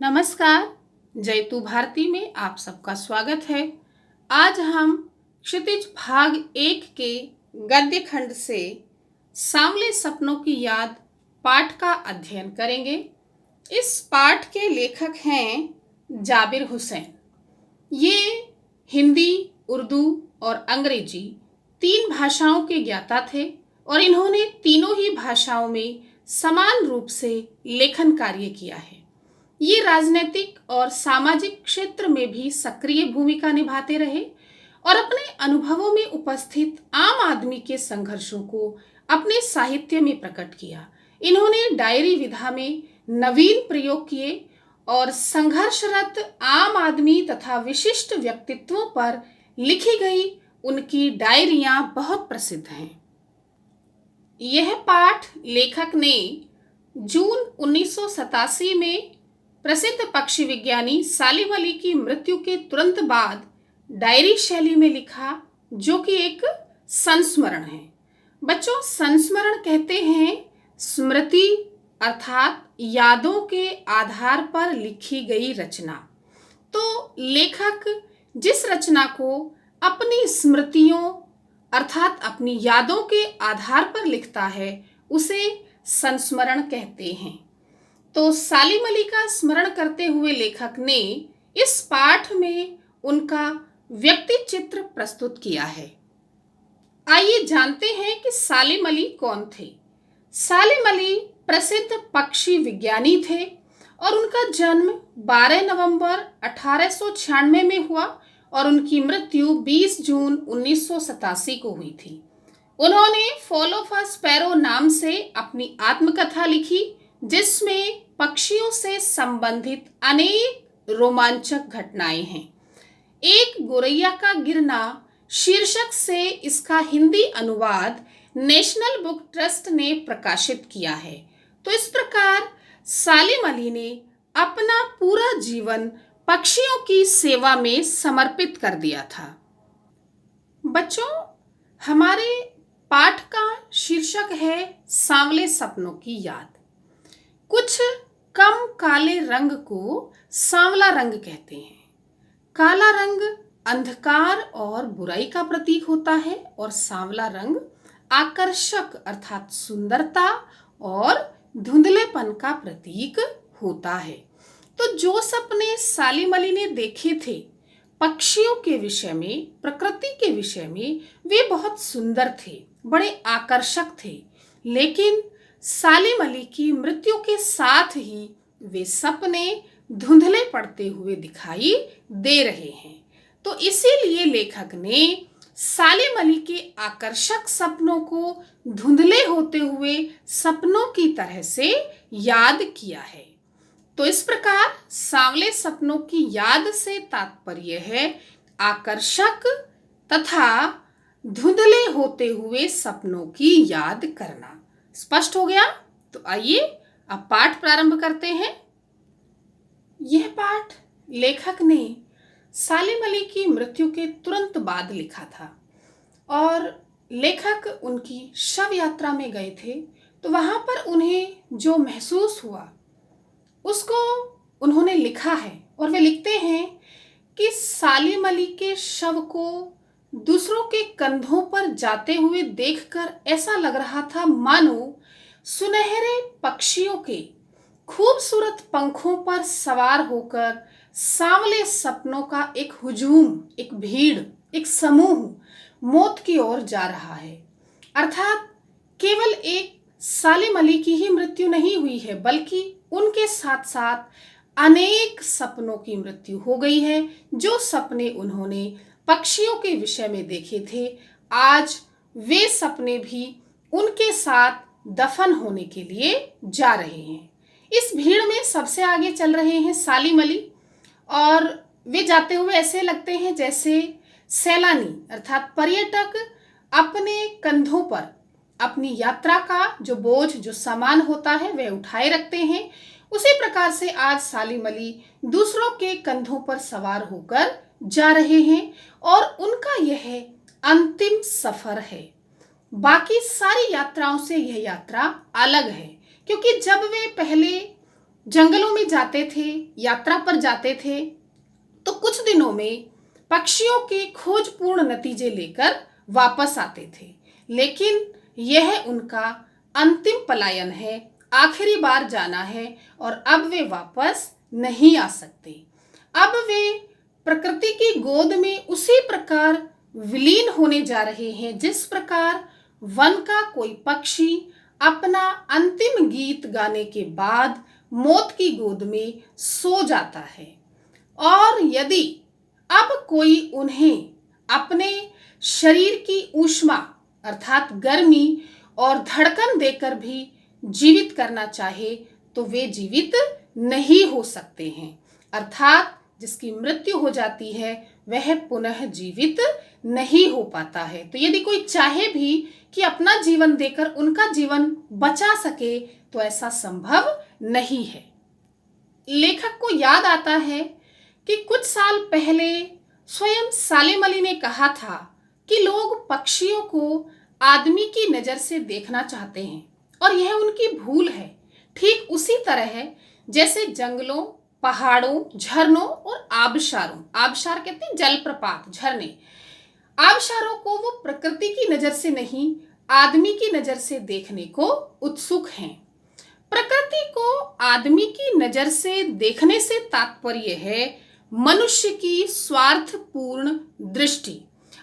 नमस्कार। जयतु भारती में आप सबका स्वागत है। आज हम क्षितिज भाग 1 के गद्य खंड से सांवले सपनों की याद पाठ का अध्ययन करेंगे। इस पाठ के लेखक हैं जाबिर हुसैन। ये हिंदी, उर्दू और अंग्रेजी 3 भाषाओं के ज्ञाता थे और इन्होंने तीनों ही भाषाओं में समान रूप से लेखन कार्य किया है। ये राजनीतिक और सामाजिक क्षेत्र में भी सक्रिय भूमिका निभाते रहे और अपने अनुभवों में उपस्थित आम आदमी के संघर्षों को अपने साहित्य में प्रकट किया। इन्होंने डायरी विधा में नवीन प्रयोग किए और संघर्षरत आम आदमी तथा विशिष्ट व्यक्तित्वों पर लिखी गई उनकी डायरियां बहुत प्रसिद्ध हैं। यह पाठ लेखक ने जून 1987 में प्रसिद्ध पक्षी विज्ञानी सालिम अली की मृत्यु के तुरंत बाद डायरी शैली में लिखा, जो कि एक संस्मरण है। बच्चों, संस्मरण कहते हैं स्मृति अर्थात यादों के आधार पर लिखी गई रचना। तो लेखक जिस रचना को अपनी स्मृतियों अर्थात अपनी यादों के आधार पर लिखता है उसे संस्मरण कहते हैं। तो सालिम अली का स्मरण करते हुए लेखक ने इस पाठ में उनका व्यक्ति चित्र प्रस्तुत किया है। आइए जानते हैं कि सालिम अली कौन थे। सालिम अली प्रसिद्ध पक्षी विज्ञानी थे और उनका जन्म 12 नवंबर 1896 में हुआ और उनकी मृत्यु 20 जून 1987 को हुई थी। उन्होंने फॉल ऑफ अ स्पैरो नाम से अपनी आत्मकथा लिखी, जिसमें पक्षियों से संबंधित अनेक रोमांचक घटनाएं हैं। एक गोरैया का गिरना शीर्षक से इसका हिंदी अनुवाद नेशनल बुक ट्रस्ट ने प्रकाशित किया है। तो इस प्रकार सालिम अली ने अपना पूरा जीवन पक्षियों की सेवा में समर्पित कर दिया था। बच्चों, हमारे पाठ का शीर्षक है सांवले सपनों की याद। कुछ कम काले रंग को सांवला रंग कहते हैं। काला रंग अंधकार और बुराई का प्रतीक होता है और सांवला रंग आकर्षक अर्थात सुंदरता और धुंधलेपन का प्रतीक होता है। तो जो सपने सालिम अली ने देखे थे पक्षियों के विषय में, प्रकृति के विषय में, वे बहुत सुंदर थे, बड़े आकर्षक थे। लेकिन सालिम अली की मृत्यु के साथ ही वे सपने धुंधले पड़ते हुए दिखाई दे रहे हैं। तो इसीलिए लेखक ने सालिम अली के आकर्षक सपनों को धुंधले होते हुए सपनों की तरह से याद किया है। तो इस प्रकार सांवले सपनों की याद से तात्पर्य है आकर्षक तथा धुंधले होते हुए सपनों की याद करना। स्पष्ट हो गया? तो आइए अब पाठ प्रारंभ करते हैं। यह पाठ लेखक ने सालिम अली की मृत्यु के तुरंत बाद लिखा था और लेखक उनकी शव यात्रा में गए थे। तो वहां पर उन्हें जो महसूस हुआ उसको उन्होंने लिखा है और वे लिखते हैं कि सालिम अली के शव को दूसरों के कंधों पर जाते हुए देखकर ऐसा लग रहा था मानो सुनहरे पक्षियों के खूबसूरत पंखों पर सवार होकर सांवले सपनों का एक हुजूम, एक भीड़, एक समूह मौत की ओर जा रहा है। अर्थात केवल एक सालिम अली की ही मृत्यु नहीं हुई है, बल्कि उनके साथ साथ अनेक सपनों की मृत्यु हो गई है। जो सपने उन्होंने पक्षियों के विषय में देखे थे, आज वे सपने भी उनके साथ दफन होने के लिए जा रहे हैं। इस भीड़ में सबसे आगे चल रहे हैं सालिम अली और वे जाते हुए ऐसे लगते हैं जैसे सैलानी अर्थात पर्यटक अपने कंधों पर अपनी यात्रा का जो बोझ, जो सामान होता है वह उठाए रखते हैं। उसी प्रकार से आज सालिम अली दूसरों के कंधों पर सवार होकर जा रहे हैं और उनका यह अंतिम सफर है। बाकी सारी यात्राओं से यह यात्रा अलग है, क्योंकि जब वे पहले जंगलों में जाते थे, यात्रा पर जाते थे, तो कुछ दिनों में पक्षियों के खोजपूर्ण नतीजे लेकर वापस आते थे। लेकिन यह उनका अंतिम पलायन है, आखिरी बार जाना है और अब वे वापस नहीं आ सकते। अब वे प्रकृति की गोद में उसी प्रकार विलीन होने जा रहे हैं जिस प्रकार वन का कोई पक्षी अपना अंतिम गीत गाने के बाद मौत की गोद में सो जाता है। और यदि अब कोई उन्हें अपने शरीर की ऊष्मा अर्थात गर्मी और धड़कन देकर भी जीवित करना चाहे तो वे जीवित नहीं हो सकते हैं। अर्थात जिसकी मृत्यु हो जाती है वह पुनः जीवित नहीं हो पाता है। तो यदि कोई चाहे भी कि अपना जीवन देकर उनका जीवन बचा सके तो ऐसा संभव नहीं है। लेखक को याद आता है कि कुछ साल पहले स्वयं सालेम अली ने कहा था कि लोग पक्षियों को आदमी की नज़र से देखना चाहते हैं और यह उनकी भूल है। ठीक उसी तरह है जैसे जंगलों, पहाड़ों, झरनों और आबशारों, आबशार कहते हैं जलप्रपात, झरने, आबशारों को वो प्रकृति की नज़र से नहीं आदमी की नज़र से देखने को उत्सुक हैं। प्रकृति को आदमी की नज़र से देखने से तात्पर्य है मनुष्य की स्वार्थपूर्ण दृष्टि।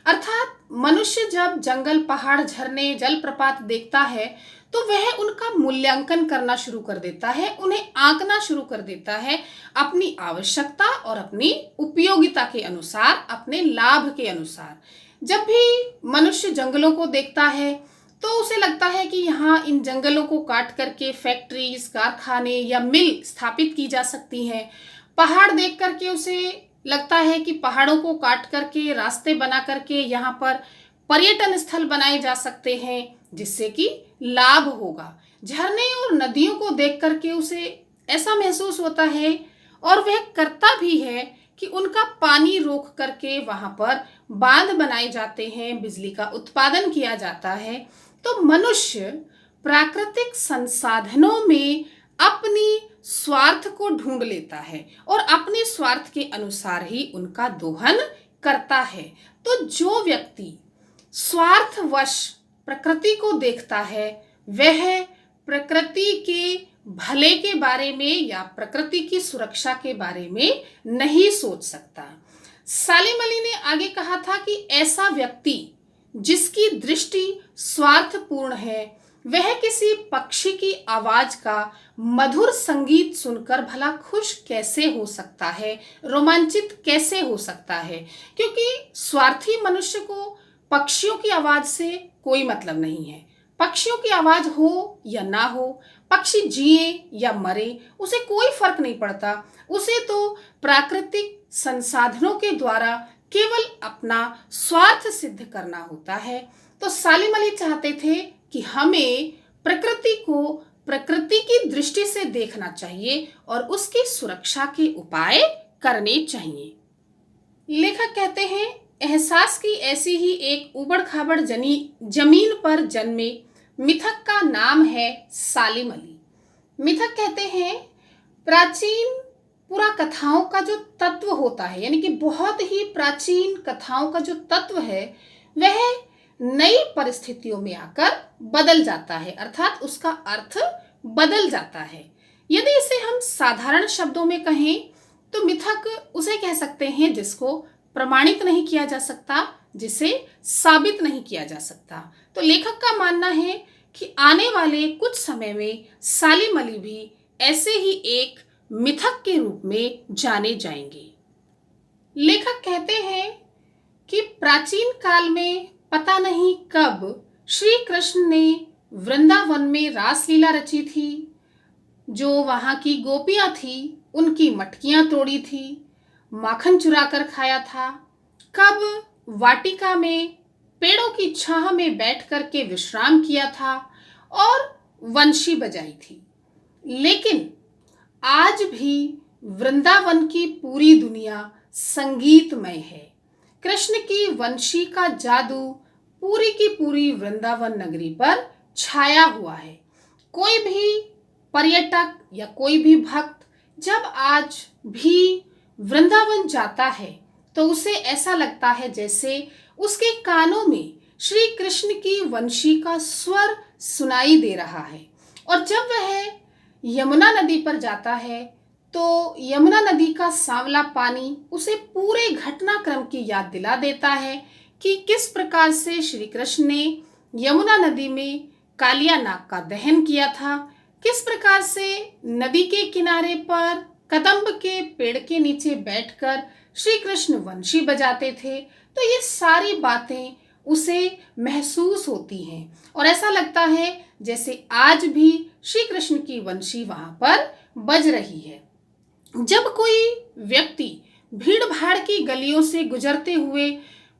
अर्थात मनुष्य जब जंगल, पहाड़, झरने, जलप्रपात देखता है तो वह उनका मूल्यांकन करना शुरू कर देता है, उन्हें आंकना शुरू कर देता है अपनी आवश्यकता और अपनी उपयोगिता के अनुसार, अपने लाभ के अनुसार। जब भी मनुष्य जंगलों को देखता है तो उसे लगता है कि यहाँ इन जंगलों को काट करके फैक्ट्रीज, कारखाने या मिल स्थापित की जा सकती हैं। पहाड़ देख करके उसे लगता है कि पहाड़ों को काट करके रास्ते बना करके यहाँ पर पर्यटन स्थल बनाए जा सकते हैं जिससे कि लाभ होगा। झरने और नदियों को देख करके उसे ऐसा महसूस होता है और वह करता भी है कि उनका पानी रोक करके वहाँ पर बांध बनाए जाते हैं, बिजली का उत्पादन किया जाता है। तो मनुष्य प्राकृतिक संसाधनों में अपनी स्वार्थ को ढूंढ लेता है और अपने स्वार्थ के अनुसार ही उनका दोहन करता है। तो जो व्यक्ति स्वार्थवश प्रकृति को देखता है वह प्रकृति के भले के बारे में या प्रकृति की सुरक्षा के बारे में नहीं सोच सकता। सालिम अली ने आगे कहा था कि ऐसा व्यक्ति जिसकी दृष्टि स्वार्थपूर्ण है वह किसी पक्षी की आवाज का मधुर संगीत सुनकर भला खुश कैसे हो सकता है, रोमांचित कैसे हो सकता है। क्योंकि स्वार्थी मनुष्य को पक्षियों की आवाज से कोई मतलब नहीं है। पक्षियों की आवाज हो या ना हो, पक्षी जिए या मरे, उसे कोई फर्क नहीं पड़ता। उसे तो प्राकृतिक संसाधनों के द्वारा केवल अपना स्वार्थ सिद्ध करना होता है। तो सालिम अली चाहते थे कि हमें प्रकृति को प्रकृति की दृष्टि से देखना चाहिए और उसकी सुरक्षा के उपाय करने चाहिए। लेखक कहते हैं, एहसास की ऐसी ही एक उबड़ खाबड़ जमीन पर जन्मे मिथक का नाम है सालिम अली। मिथक कहते हैं प्राचीन पुरा कथाओं का जो तत्व होता है, यानी कि बहुत ही प्राचीन कथाओं का जो तत्व है वह नई परिस्थितियों में आकर बदल जाता है, अर्थात उसका अर्थ बदल जाता है। यदि इसे हम साधारण शब्दों में कहें तो मिथक उसे कह सकते हैं जिसको प्रमाणित नहीं किया जा सकता, जिसे साबित नहीं किया जा सकता। तो लेखक का मानना है कि आने वाले कुछ समय में सालिम अली भी ऐसे ही एक मिथक के रूप में जाने जाएंगे। लेखक कहते हैं कि प्राचीन काल में पता नहीं कब श्री कृष्ण ने वृंदावन में रासलीला रची थी। जो वहाँ की गोपियाँ थी उनकी मटकियाँ तोड़ी थी, माखन चुरा कर खाया था। कब वाटिका में पेड़ों की छाह में बैठ कर के विश्राम किया था और वंशी बजाई थी। लेकिन आज भी वृंदावन की पूरी दुनिया संगीतमय है। कृष्ण की वंशी का जादू पूरी की पूरी वृंदावन नगरी पर छाया हुआ है। कोई भी पर्यटक या कोई भी भक्त जब आज भी वृंदावन जाता है तो उसे ऐसा लगता है जैसे उसके कानों में श्री कृष्ण की वंशी का स्वर सुनाई दे रहा है। और जब वह यमुना नदी पर जाता है तो यमुना नदी का सांवला पानी उसे पूरे घटनाक्रम की याद दिला देता है कि किस प्रकार से श्री कृष्ण ने यमुना नदी में कालिया नाग का दहन किया था, किस प्रकार से नदी के किनारे पर कदम्ब के पेड़ के नीचे बैठकर श्री कृष्ण वंशी बजाते थे। तो ये सारी बातें उसे महसूस होती हैं और ऐसा लगता है जैसे आज भी श्री कृष्ण की वंशी वहां पर बज रही है। जब कोई व्यक्ति भीड़ भाड़ की गलियों से गुजरते हुए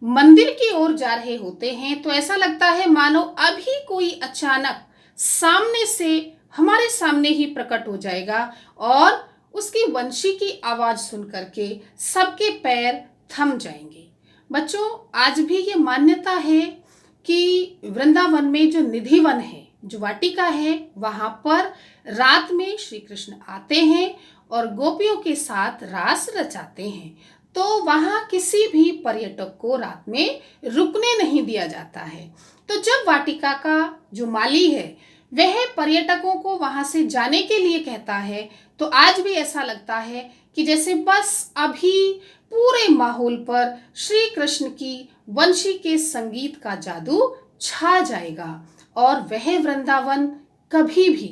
मंदिर की ओर जा रहे होते हैं तो ऐसा लगता है मानो अभी कोई अचानक सामने से हमारे सामने ही प्रकट हो जाएगा और उसकी वंशी की आवाज सुन करके सबके पैर थम जाएंगे। बच्चों, आज भी ये मान्यता है कि वृंदावन में जो निधि वन है, जो वाटिका है, वहां पर रात में श्री कृष्ण आते हैं और गोपियों के साथ रास रचाते हैं। तो वहां किसी भी पर्यटक को रात में रुकने नहीं दिया जाता है। तो जब वाटिका का जो माली है वह पर्यटकों को वहां से जाने के लिए कहता है तो आज भी ऐसा लगता है कि जैसे बस अभी पूरे माहौल पर श्री कृष्ण की वंशी के संगीत का जादू छा जाएगा और वह वृंदावन कभी भी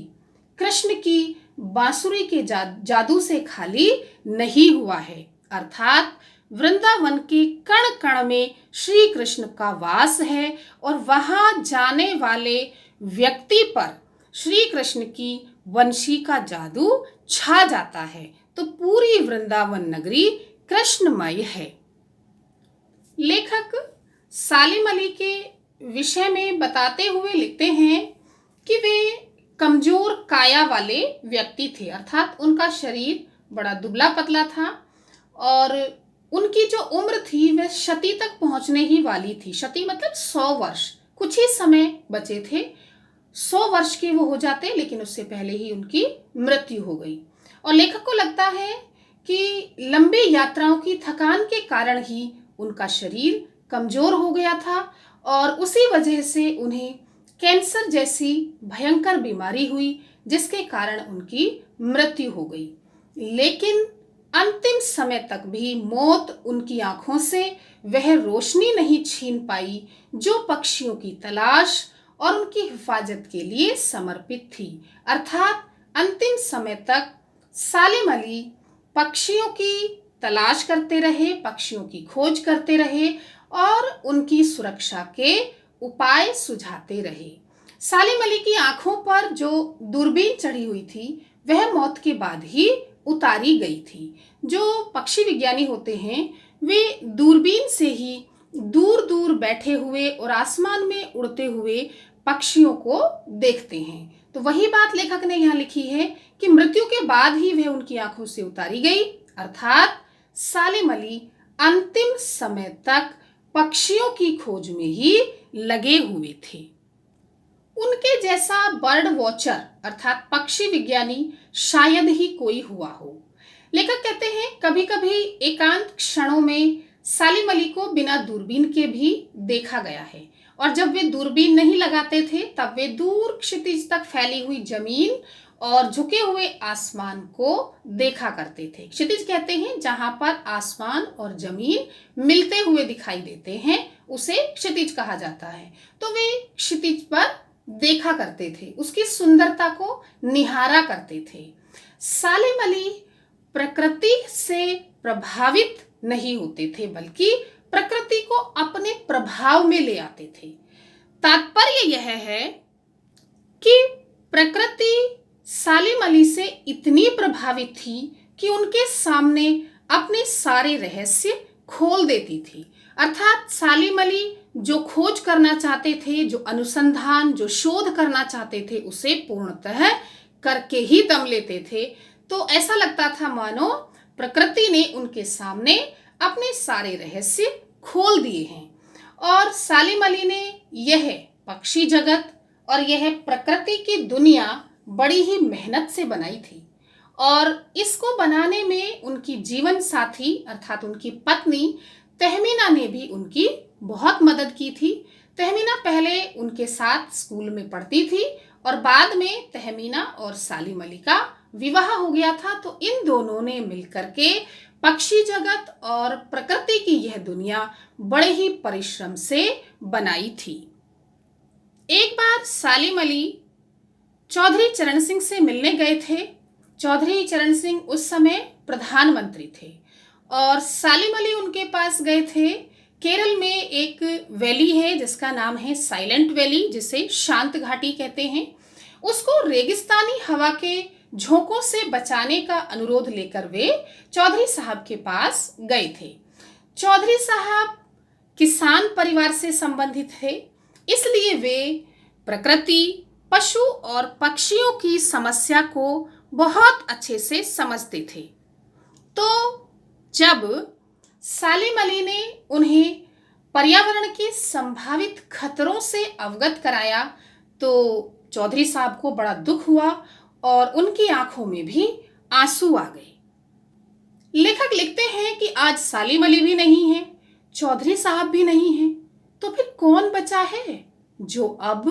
कृष्ण की बांसुरी के जादू से खाली नहीं हुआ है। अर्थात वृंदावन के कण कण में श्री कृष्ण का वास है और वहां जाने वाले व्यक्ति पर श्री कृष्ण की वंशी का जादू छा जाता है। तो पूरी वृंदावन नगरी कृष्णमय है। लेखक सालिम अली के विषय में बताते हुए लिखते हैं कि वे कमजोर काया वाले व्यक्ति थे, अर्थात उनका शरीर बड़ा दुबला पतला था और उनकी जो उम्र थी वह शती तक पहुंचने ही वाली थी। शती मतलब 100 वर्ष, कुछ ही समय बचे थे 100 वर्ष के वो हो जाते, लेकिन उससे पहले ही उनकी मृत्यु हो गई। और लेखक को लगता है कि लंबी यात्राओं की थकान के कारण ही उनका शरीर कमजोर हो गया था और उसी वजह से उन्हें कैंसर जैसी भयंकर बीमारी हुई जिसके कारण उनकी मृत्यु हो गई। लेकिन अंतिम समय तक भी मौत उनकी आंखों से वह रोशनी नहीं छीन पाई जो पक्षियों की तलाश और उनकी हिफाजत के लिए समर्पित थी। अर्थात अंतिम समय तक सालिम अली पक्षियों की तलाश करते रहे, पक्षियों की खोज करते रहे और उनकी सुरक्षा के उपाय सुझाते रहे। सालिम अली की आंखों पर जो दूरबीन चढ़ी हुई थी वह मौत के बाद ही उतारी गई थी। जो पक्षी विज्ञानी होते हैं वे दूरबीन से ही दूर दूर बैठे हुए और आसमान में उड़ते हुए पक्षियों को देखते हैं। तो वही बात लेखक ने यहाँ लिखी है कि मृत्यु के बाद ही वह उनकी आंखों से उतारी गई। अर्थात सालिम अली अंतिम समय तक पक्षियों की खोज में ही लगे हुए थे। उनके जैसा बर्ड वॉचर अर्थात पक्षी विज्ञानी शायद ही कोई हुआ हो। लेखक कहते हैं कभी कभी एकांत क्षणों में सालिम अली को बिना दूरबीन के भी देखा गया है और जब वे दूरबीन नहीं लगाते थे तब वे दूर क्षितिज तक फैली हुई जमीन और झुके हुए आसमान को देखा करते थे। क्षितिज कहते हैं जहां पर आसमान और जमीन मिलते हुए दिखाई देते हैं उसे क्षितिज कहा जाता है। तो वे क्षितिज पर देखा करते थे, उसकी सुंदरता को निहारा करते थे। सालिम अली प्रकृति से प्रभावित नहीं होते थे बल्कि प्रकृति को अपने प्रभाव में ले आते थे। तात्पर्य यह है कि प्रकृति सालिम अली से इतनी प्रभावित थी कि उनके सामने अपने सारे रहस्य खोल देती थी। अर्थात सालिम अली जो खोज करना चाहते थे, जो अनुसंधान, जो शोध करना चाहते थे उसे पूर्णतः करके ही दम लेते थे। तो ऐसा लगता था मानो प्रकृति ने उनके सामने अपने सारे रहस्य खोल दिए हैं। और सालिम अली ने यह पक्षी जगत और यह प्रकृति की दुनिया बड़ी ही मेहनत से बनाई थी और इसको बनाने में उनकी जीवन साथी अर्थात उनकी पत्नी तहमीना ने भी उनकी बहुत मदद की थी। तहमीना पहले उनके साथ स्कूल में पढ़ती थी और बाद में तहमीना और सालिम अली का विवाह हो गया था। तो इन दोनों ने मिलकर के पक्षी जगत और प्रकृति की यह दुनिया बड़े ही परिश्रम से बनाई थी। एक बार सालिम अली चौधरी चरण सिंह से मिलने गए थे। चौधरी चरण सिंह उस समय प्रधानमंत्री थे और सालिम अली उनके पास गए थे। केरल में एक वैली है जिसका नाम है साइलेंट वैली, जिसे शांत घाटी कहते हैं। उसको रेगिस्तानी हवा के झोंकों से बचाने का अनुरोध लेकर वे चौधरी साहब के पास गए थे। चौधरी साहब किसान परिवार से संबंधित थे, इसलिए वे प्रकृति, पशु और पक्षियों की समस्या को बहुत अच्छे से समझते थे। तो जब सालिम अली ने उन्हें पर्यावरण के संभावित खतरों से अवगत कराया तो चौधरी साहब को बड़ा दुख हुआ और उनकी आंखों में भी आंसू आ गए। लेखक लिखते हैं कि आज सालिम अली भी नहीं है, चौधरी साहब भी नहीं है, तो फिर कौन बचा है जो अब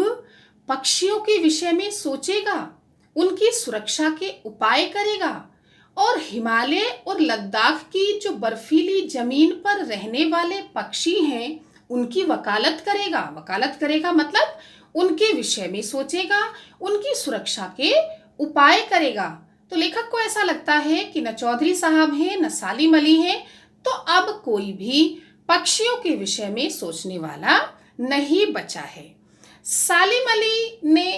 पक्षियों के विषय में सोचेगा, उनकी सुरक्षा के उपाय करेगा और हिमालय और लद्दाख की जो बर्फीली जमीन पर रहने वाले पक्षी हैं उनकी वकालत करेगा। वकालत करेगा मतलब उनके विषय में सोचेगा, उनकी सुरक्षा के उपाय करेगा। तो लेखक को ऐसा लगता है कि न चौधरी साहब हैं न सालिम अली हैं, तो अब कोई भी पक्षियों के विषय में सोचने वाला नहीं बचा है। सालिम अली ने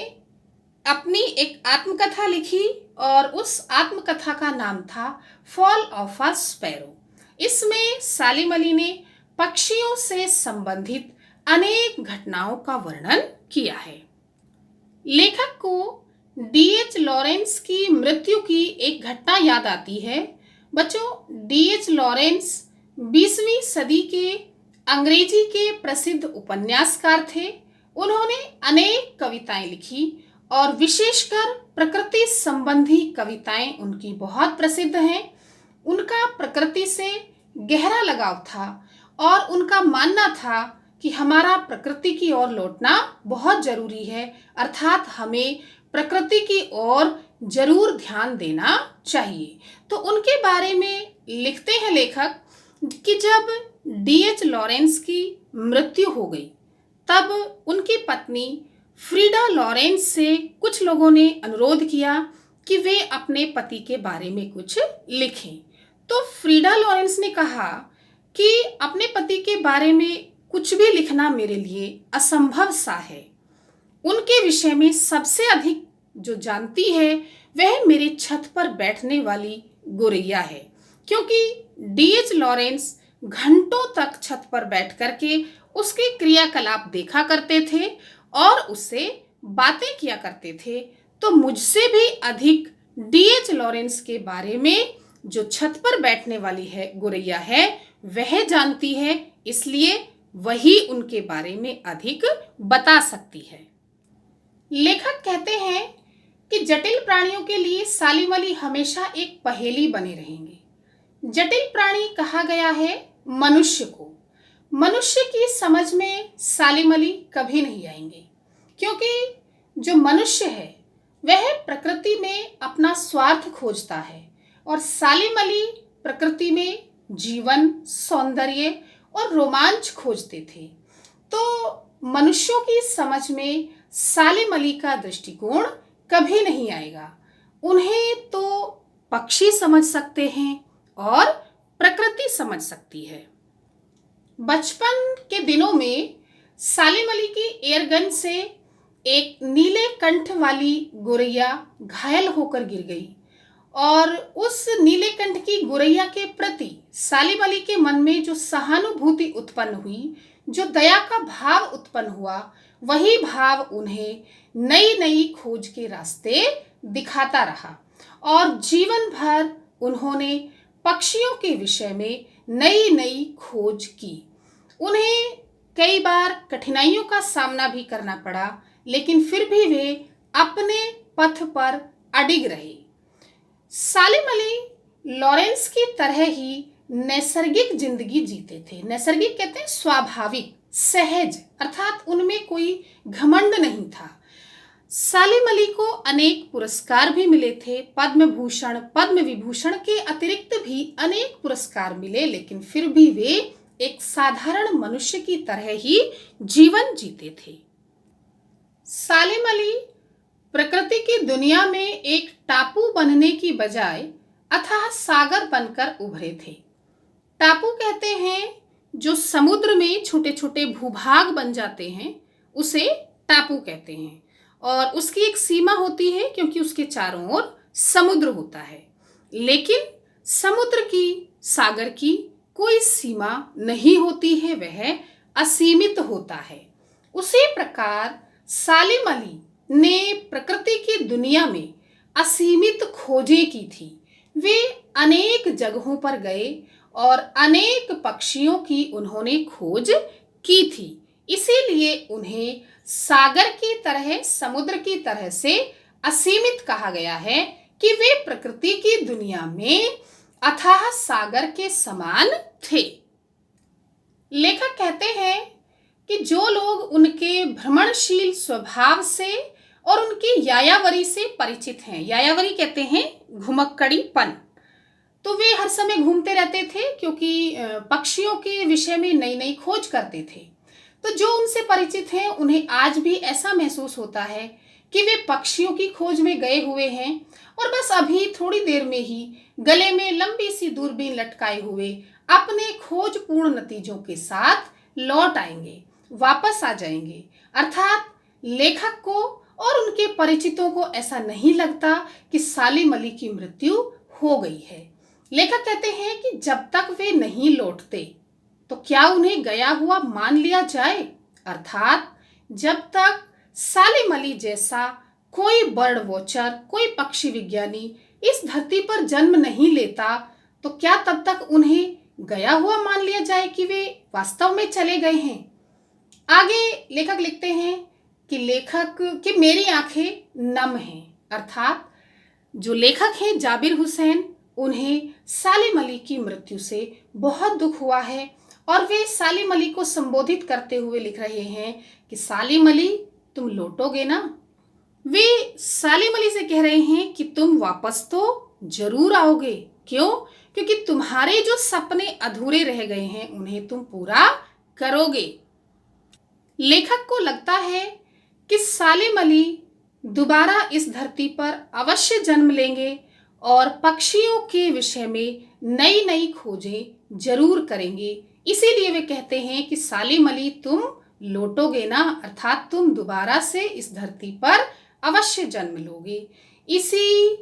अपनी एक आत्मकथा लिखी और उस आत्मकथा का नाम था फॉल ऑफ अ स्पैरो। इसमें सालिम अली ने पक्षियों से संबंधित अनेक घटनाओं का वर्णन किया है। लेखक को डीएच लॉरेंस की मृत्यु की एक घटना याद आती है। बच्चों, डीएच लॉरेंस 20वीं सदी के अंग्रेजी के प्रसिद्ध उपन्यासकार थे। उन्होंने अनेक कविताएं लिखी और विशेषकर प्रकृति संबंधी कविताएं उनकी बहुत प्रसिद्ध हैं। उनका प्रकृति से गहरा लगाव था और उनका मानना था कि हमारा प्रकृति की ओर लौटना बहुत जरूरी है, अर्थात हमें प्रकृति की ओर जरूर ध्यान देना चाहिए। तो उनके बारे में लिखते हैं लेखक कि जब डीएच लॉरेंस की मृत्यु हो गई तब उनकी पत्नी फ्रीडा लॉरेंस से कुछ लोगों ने अनुरोध किया कि वे अपने पति के बारे में कुछ लिखें। तो फ्रीडा लॉरेंस ने कहा कि अपने पति के बारे में कुछ भी लिखना मेरे लिए असंभव सा है। उनके विषय में सबसे अधिक जो जानती है वह मेरे छत पर बैठने वाली गोरैया है, क्योंकि डीएच लॉरेंस घंटों तक छत पर बैठ करके उसके क्रियाकलाप देखा करते थे और उससे बातें किया करते थे। तो मुझसे भी अधिक डीएच लॉरेंस के बारे में जो छत पर बैठने वाली है गोरैया है वह जानती है, इसलिए वही उनके बारे में अधिक बता सकती है। लेखक कहते हैं कि जटिल प्राणियों के लिए सालिम अली हमेशा एक पहेली बने रहेंगे। जटिल प्राणी कहा गया है मनुष्य को। मनुष्य की समझ में सालिम अली कभी नहीं आएंगे, क्योंकि जो मनुष्य है वह प्रकृति में अपना स्वार्थ खोजता है और सालिम अली प्रकृति में जीवन, सौंदर्य और रोमांच खोजते थे। तो मनुष्यों की समझ में सालिम अली का दृष्टिकोण कभी नहीं आएगा। उन्हें तो पक्षी समझ सकते हैं और प्रकृति समझ सकती है। बचपन के दिनों में सालिम अली की एयरगन से एक नीले कंठ वाली गोरैया घायल होकर गिर गई और उस नीले कंठ की गोरैया के प्रति सालिम अली के मन में जो सहानुभूति उत्पन्न हुई, जो दया का भाव उत्पन्न हुआ, वही भाव उन्हें नई नई खोज के रास्ते दिखाता रहा और जीवन भर उन्होंने पक्षियों के विषय में नई नई खोज की। उन्हें कई बार कठिनाइयों का सामना भी करना पड़ा, लेकिन फिर भी वे अपने पथ पर अडिग रहे। सालिम अली लॉरेंस की तरह ही नैसर्गिक जिंदगी जीते थे। नैसर्गिक कहते हैं स्वाभाविक, सहज, अर्थात उनमें कोई घमंड नहीं था। सालिम अली को अनेक पुरस्कार भी मिले थे, पद्म भूषण, पद्म विभूषण के अतिरिक्त भी अनेक पुरस्कार मिले, लेकिन फिर भी वे एक साधारण मनुष्य की तरह ही जीवन जीते थे। सालिम अली प्रकृति की दुनिया में एक टापू बनने की बजाय अथाह सागर बनकर उभरे थे। टापू कहते हैं जो समुद्र में छोटे छोटे भूभाग बन जाते हैं, उसे टापू कहते हैं, और उसकी एक सीमा होती है क्योंकि उसके चारों ओर समुद्र होता है। लेकिन समुद्र की, सागर की कोई सीमा नहीं होती है, वह असीमित होता है। उसी प्रकार सालिम अली ने प्रकृति की दुनिया में असीमित खोजें की थी। वे अनेक जगहों पर गए और अनेक पक्षियों की उन्होंने खोज की थी। इसीलिए उन्हें सागर की तरह, समुद्र की तरह से असीमित कहा गया है कि वे प्रकृति की दुनिया में अथाह सागर के समान थे। लेखक कहते हैं कि जो लोग उनके भ्रमणशील स्वभाव से और उनकी यायावरी से परिचित हैं, यायावरी कहते हैं घुमक्कड़ीपन, तो वे हर समय घूमते रहते थे क्योंकि पक्षियों के विषय में नई नई खोज करते थे। तो जो उनसे परिचित हैं उन्हें आज भी ऐसा महसूस होता है कि वे पक्षियों की खोज में गए हुए हैं और बस अभी थोड़ी देर में ही गले में लंबी सी दूरबीन लटकाए हुए अपने खोजपूर्ण नतीजों के साथ लौट आएंगे, वापस आ जाएंगे। अर्थात लेखक को और उनके परिचितों को ऐसा नहीं लगता कि सालिम अली की मृत्यु हो गई है। लेखक कहते हैं कि जब तक वे नहीं लौटते तो क्या उन्हें गया हुआ मान लिया जाए? अर्थात जब तक सालिम अली जैसा कोई बर्ड वॉचर, कोई पक्षी विज्ञानी इस धरती पर जन्म नहीं लेता, तो क्या तब तक उन्हें गया हुआ मान लिया जाए कि वे वास्तव में चले गए हैं? आगे लेखक लिखते हैं कि मेरी आंखें नम हैं। अर्थात जो लेखक हैं जाबिर हुसैन, उन्हें सालिम अली की मृत्यु से बहुत दुख हुआ है और वे सालिम अली को संबोधित करते हुए लिख रहे हैं कि सालिम अली तुम लौटोगे ना। वे सालिम अली से कह रहे हैं कि तुम वापस तो जरूर आओगे। क्यों? क्योंकि तुम्हारे जो सपने अधूरे रह गए हैं उन्हें तुम पूरा करोगे। लेखक को लगता है कि सालिम अली दोबारा इस धरती पर अवश्य जन्म लेंगे और पक्षियों के विषय में नई नई खोजें जरूर करेंगे। इसीलिए वे कहते हैं कि सालिम अली तुम लौटोगे ना, अर्थात तुम दोबारा से इस धरती पर अवश्य जन्म लोगे। इसी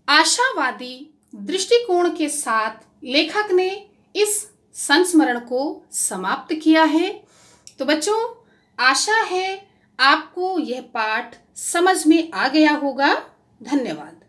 आशावादी दृष्टिकोण के साथ लेखक ने इस संस्मरण को समाप्त किया है। तो बच्चों, आशा है आपको यह पाठ समझ में आ गया होगा। धन्यवाद।